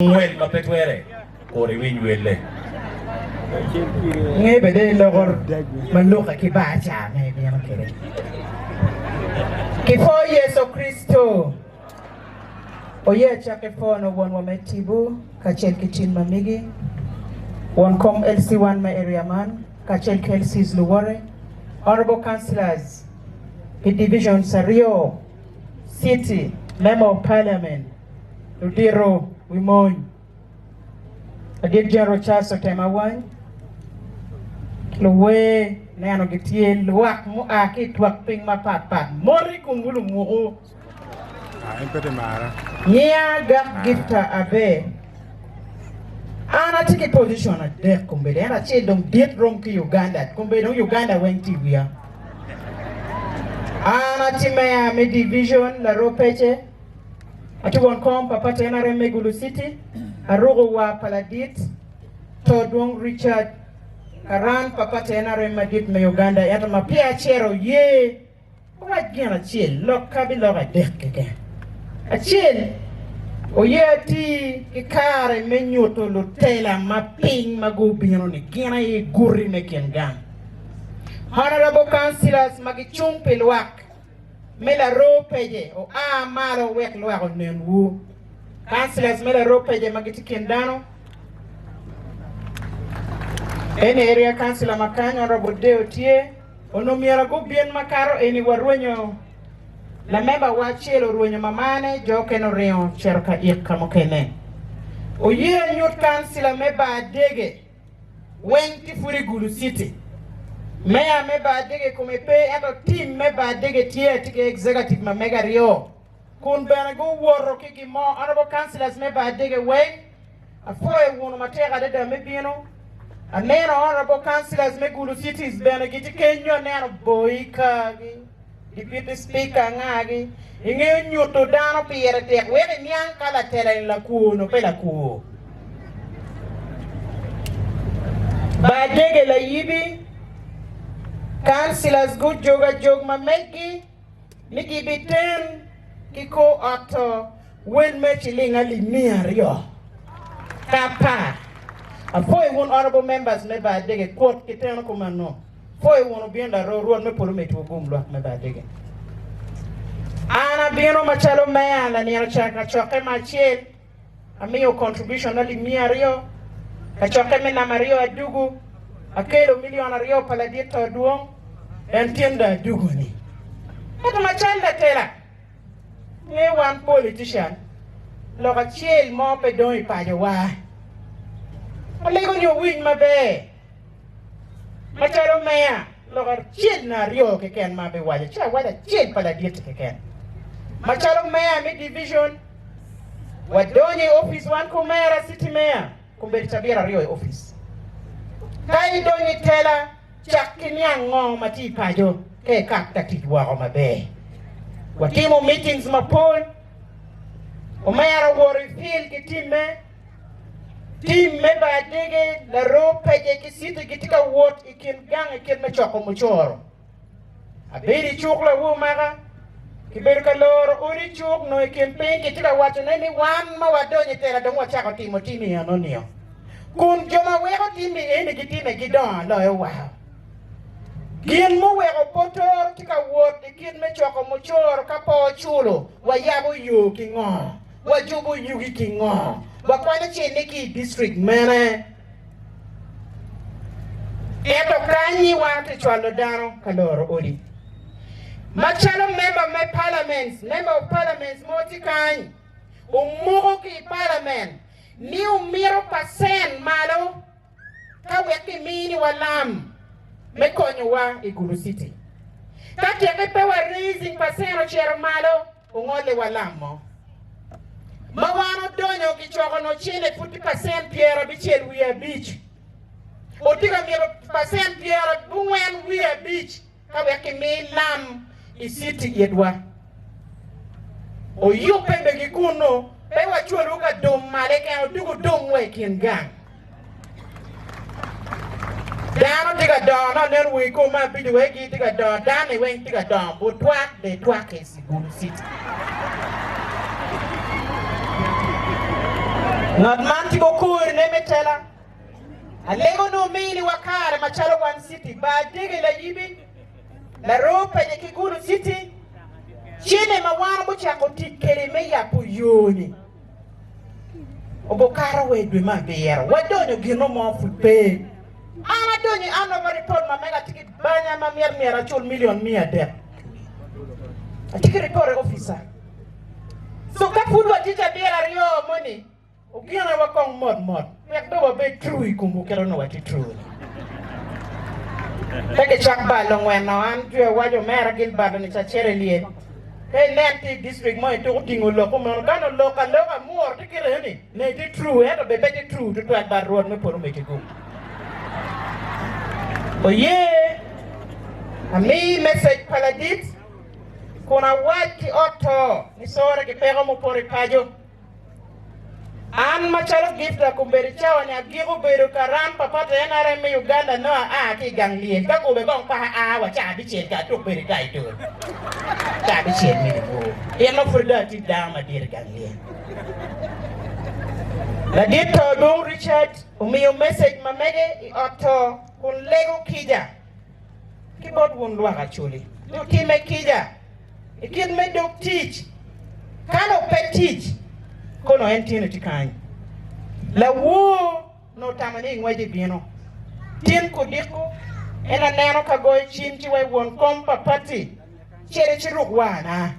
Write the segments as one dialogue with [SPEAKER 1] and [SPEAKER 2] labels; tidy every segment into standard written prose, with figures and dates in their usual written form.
[SPEAKER 1] Well, mapetwere kore winy wele.
[SPEAKER 2] Nghe về đây là còn mình lúc cái bà chả này bây giờ nó kể đây. Kifo Yesu Kristo. Oye cha kifo no wan wametibu kachel kitchen mamigi. Wan kom LC1 my area man kachel KLC's Luware. Honorable councillors, the division Sario City, Member of Parliament, Ludiro Wimon, Adir General Charles Otemawan, Luwe, Nano Gitiel, Luak Muaki, Twak Ping Mapapa, Mori Kungulu Muru, Nia Gap Gifta Abe, Ana take a position at there, Kumbe, and I said, don't get wrong to Uganda, Kumbe, no Uganda went to here. Ana Timea me division, La Ropeche. Atugon kom papa tena Remegulu City, Arogo wa Paladit, Todwong Richard, Karan papa tena Remadit me Uganda, yata mapia chero ye, what gana chill, lock kabiloga deck again. A chill, o ye ti, kikare menu to lutela, mapping magubino ni gina ye guri mekin gang. Honorable councillors magichung pilwak. Mela ropeje o malo wek loago nenwu. Councillors mela ropeje magiti kendano. Ene area councillor makanyo Honorable Deo Tie. Ono miara go bien makaro eni waruenyo. La memba wachelo ruenyo mamane joke no reo cherka yeka mokene. O ye nyut councillor meba adege. Wenti furi Gulu City. Meya meba adege kumepe ento team meba adege tie tike executive ma mega rio kun bena go woro kiki mo honorable councillors meba adege way afoe wono mateka de mebino aneno honorable councillors me Gulu cities bena giti kenyo neno boyka gi deputy speaker ngagi inge nyuto dano piere tek wele nyang kala tele la kuno pela ku ba adege la yibi councillors good joga jog mameki niki biten kiko ato wel mechilinga limia rio kapa afoy won honorable members me ba dege court kiteno komano foy won bienda ro me polo metu gumlo me ba dege ana bieno machalo mayala ni chaka choke machiel amiyo contribution na limia rio kachoke me na mario adugu akelo miliona rio paladito duong entienda dugu ni eto machanda tela ne one politician loka chiel mo pe doi pajo wa alego nyo win mabe machalo meya loka chiel na rio ke ken mabe waje cha wada chiel paladito ke ken machalo meya mi division wadonye office one kumera city meya kumbe tabira rio office kai doni tela chakini ngong mati pajo ke kakta kitwa mabe watimo meetings mapol o mayara wori feel kitime team ba dege la rope je kisite kitika wot ikin gang ikin machoko muchoro abiri chukla wo maga kiberu kaloro uri chuk no ikin pen kitika wacho neni wan ma wadonye tela dongwa chako timo timi anonio kun joma weko timi ene kitime gidon lo wow gin mo weko potor tika wot ikin me choko mochoro kapo chulo wayabo yu kingo wajubu yugi kingo wakwana chene ki district mene eto kanyi wate chwalo dano kaloro odi machalo member of parliaments moti kanyi umugo ki parliament ni umiro pasen malo kaweki mini walam mekonyo wa Gulu City kati pewa raising pasen ochero malo ungole walamo mawano donyo kichoko no chile 40% piero bichel wiya beach otiga miro pasen piero bungen wiya beach kaweki mi lam isiti yedwa o yupe begi kuno pewa chuo ka dom male ka odugo dom we kin gang dano tiga dano nen we ko ma bi we gi tiga dano dane we tiga dano bo twak de twak is Gulu City Not man to go cool in Emetela. A Lego no meaning Wakar, Machalo One City, but digging la Yibi, La Rope and Kiguru City. Chine Mawana Buchako Keremeya Puyuni. Obokara way do my beer. Why don't you give no more food pay? I don't you another report my mega ticket banya mamia miracle million mia there. A ticket report officer. So that food what teacher beer are your money. Okay, I work on mod. We have to be true, you don't know what is true. Take a chuck by long when now I'm to a white American bad and it's a cherry. Hey, Nanti district, my talking will look on a local more to get any. Native true, had to be better true to track that road, me put make it go. Oh, yeah, a me message paladit. Kuna wati auto, nisora ke pero mo pori pajo. An machalo gift la kumberi chawa ni agigo beru karam papata NRM Uganda no ki ganglie ka ko be gong pa wa cha bi chen ka to beri kai to. Cha bi chen mi ko. E no furda ti dama dir ganglie. La dito don Richard umiyo message mamege I auto kun lego kija. Keyboard won lwa actually. No time kija. Ikin me dok teach. Kano pe teach. Kono entine tikany. La wo no tamani ngwaje bieno. Tin ko diko ena neno ka goy chinchi way won kompa party. Chere chiruk wana.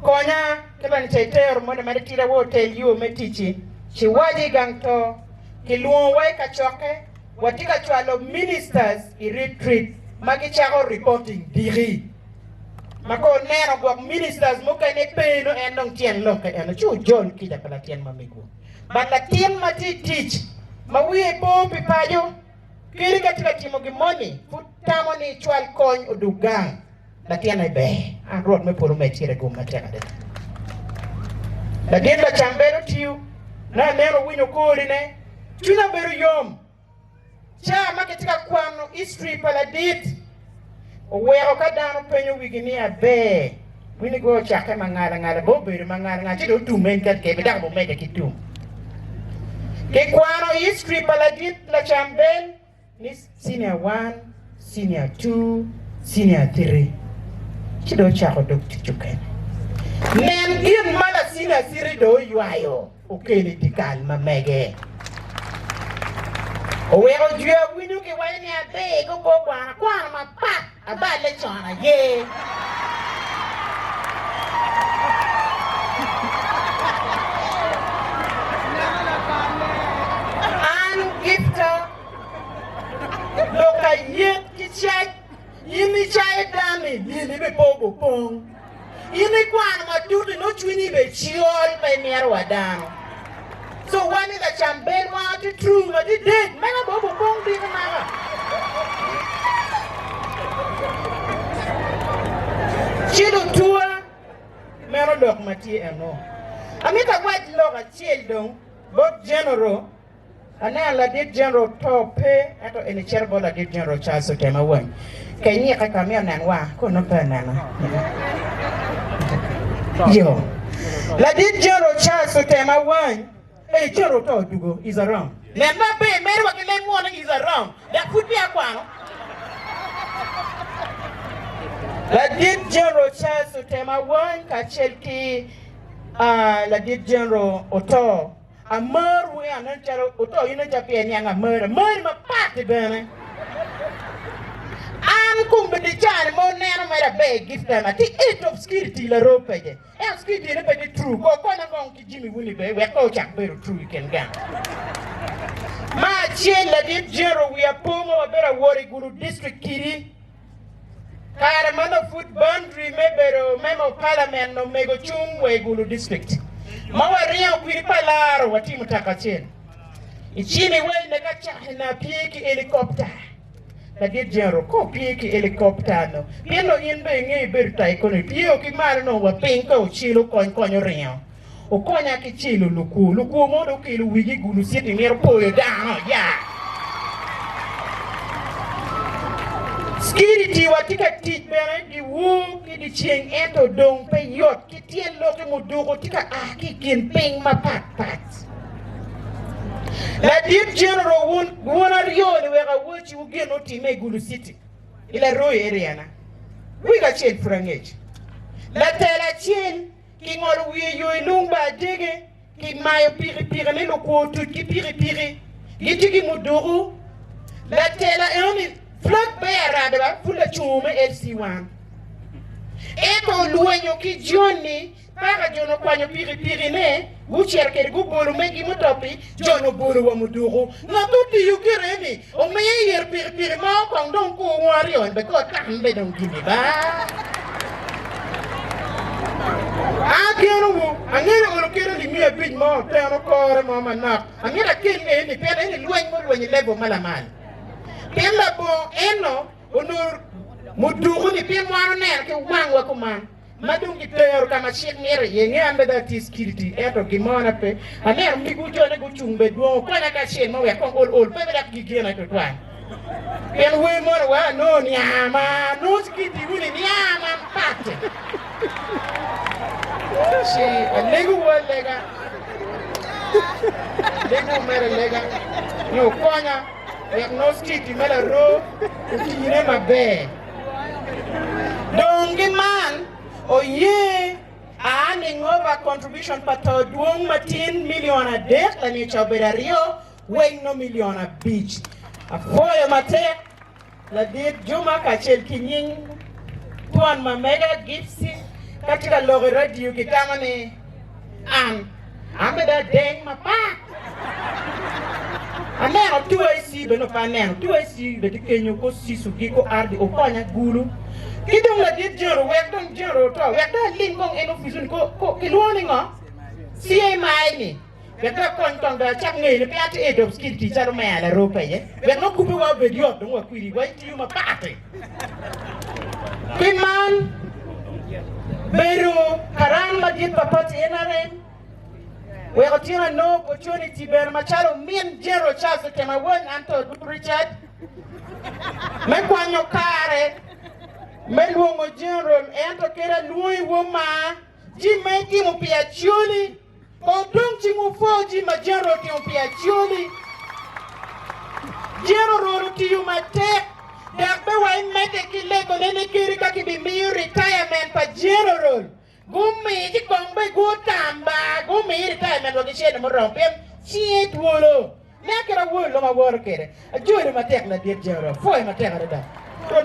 [SPEAKER 2] Konya kebani chaiter mo na tira wo tel yo metichi. Chiwaji gangto kiluon way ka choke watika chwalo ministers I retreat magi chago reporting diri. Mako nero gwak ministers muka ne peno endong tien loka eno chu John kija pala tien mamiku. But la tien mati teach mawie po pipayo kiri katika timo gimoni futamo ni chwal kony odugang la tien ay be an road me poro me tire gum mateka de. La tien la chambero tiu na nero winyo kuri ne chuna beru yom cha maketika kwano history pala dit. Where Okadano penyo wigini a bear. We go chaka mangala bobe mangala chido two men that gave it up or make it too. Kekwano history paladit la chambel Miss senior 1, senior 2, senior 3. Chido chako dok tichuken. Nem gin mala senior 3 do yuayo. Okay, ni calma mege. Owero jua winu ke wani a be go kwa ma pa about le chona ye. An gifta loka ye kichai yini chai dami yini be pogo pong. Yini kwa ma tutu no chwini be chiol be mierwa dano. So one is a champion, one to true, but it did. Mega bobo bong di mama. Chido tua, mero dog mati eno. Amita white log a child both general, and now la did general top ato any cherbo la did general Charles Sotema one. Can you come here and wa? Kono penana. Yo, la did general Charles Sotema one. Hey, General Todugo is around. Never pay, Mary Wakile morning is around. That could be a one. La did General Charles Sotema one, Kachelki, la did General Oto. A murder, we are not General Oto, you know, Japan, young a murder. Murder, my party, Benny. I'm come to the China, more nano made a bag, give them at the 8 of skitty la rope. And skitty, the true. Go on to Jimmy Winnipeg, where coach and very true you can get. My chain, la did General, we are Pomo, a better worry, Guru District Kitty. Karamana food boundary, maybe memo parliament, no mego chung, way Guru District. Mawa Rio Quiripalaro, what Tim Takachen. It's Jimmy Way, Nagacha, and a pig helicopter. La did General, copy helicopter no. Piano in being a birthday con a pio ki marino wa pinko chilo con rio. O conya ki chilo luku modo kilu wigi gulu sitting near poyo down, yeah. Skirity what tika teach bene di wu ki di ching ento dong pe yot ki tien loke mudugo tika ki kin ping ma pat. La dit general won ariyo ni wega wuchi ugeno time Gulu City. Ila roy area na. Wiga chen frangage. La tela chen ki ngol wiye yoy lumba dege ki mayo piri ne lo ko tut ki piri. Gitigi muduru. La tela eni flot bayara de ba fula chume LC1. Eto luenyo ki Johnny para jono kwanyo piri ne wucher ke gu bolu megi mutopi jono bolu wa muduru na tuti yukireni o meye yer piri ma ko ndon ko wari on be ko tambe don gibi ba akeno wo angere olo kere limi e big mo tano kore mo manak angere ken ni pere ni luenyo lebo malamal kella bo eno onur muduru ni pe mwaro ne ke wangwa ko man madung iter kama shek mere yenge ambe da security eto gimona pe aner migu jone go chungbe do ko na ka shen mo ya ko ol pe da gigena to twa pen we mo wa no ni ama no security wuni ni ama pate si legu wolega legu mere lega no konya ya no security mela ro utine mabe dongi man oye aning over contribution pato duong matin million a dek la ni chabera rio weng no million a beach afoyo mate la dit juma kachel kinying tuan mamega gipsi katika lori radio kitama ni ameda deng mapa ameno tuwa isi beno paneno tuwa isi beti kenyo ko sisu giko ardi okonya gulu kidong la dit jero wekdong jero to wekda lingong en ofisun ko kilwoni ngo siye mai ni wekda kon da chak ngey ne piati edop skid ti charo mala ropa ye wekno kubi wa bedio dong wa kwiri wa ti ma pate kiman beru karan ma dit papati enaren weko tina no opportunity ber machalo min jero chase tema won anto Richard me kwanyo kare Meluongo general ento kera luoi woma ji meki mo pia chioli o dong chi mo foji ma general ti mo pia chioli general ti yu mate dak be wai mete ki lego nene kiri ka ki bi mi retirement pa general gumi ji kongbe go tamba gumi retirement lo ki shene mo rompem chiet wolo nekera wolo ma wor kere a jori mate la dir general foi mate ada da Don't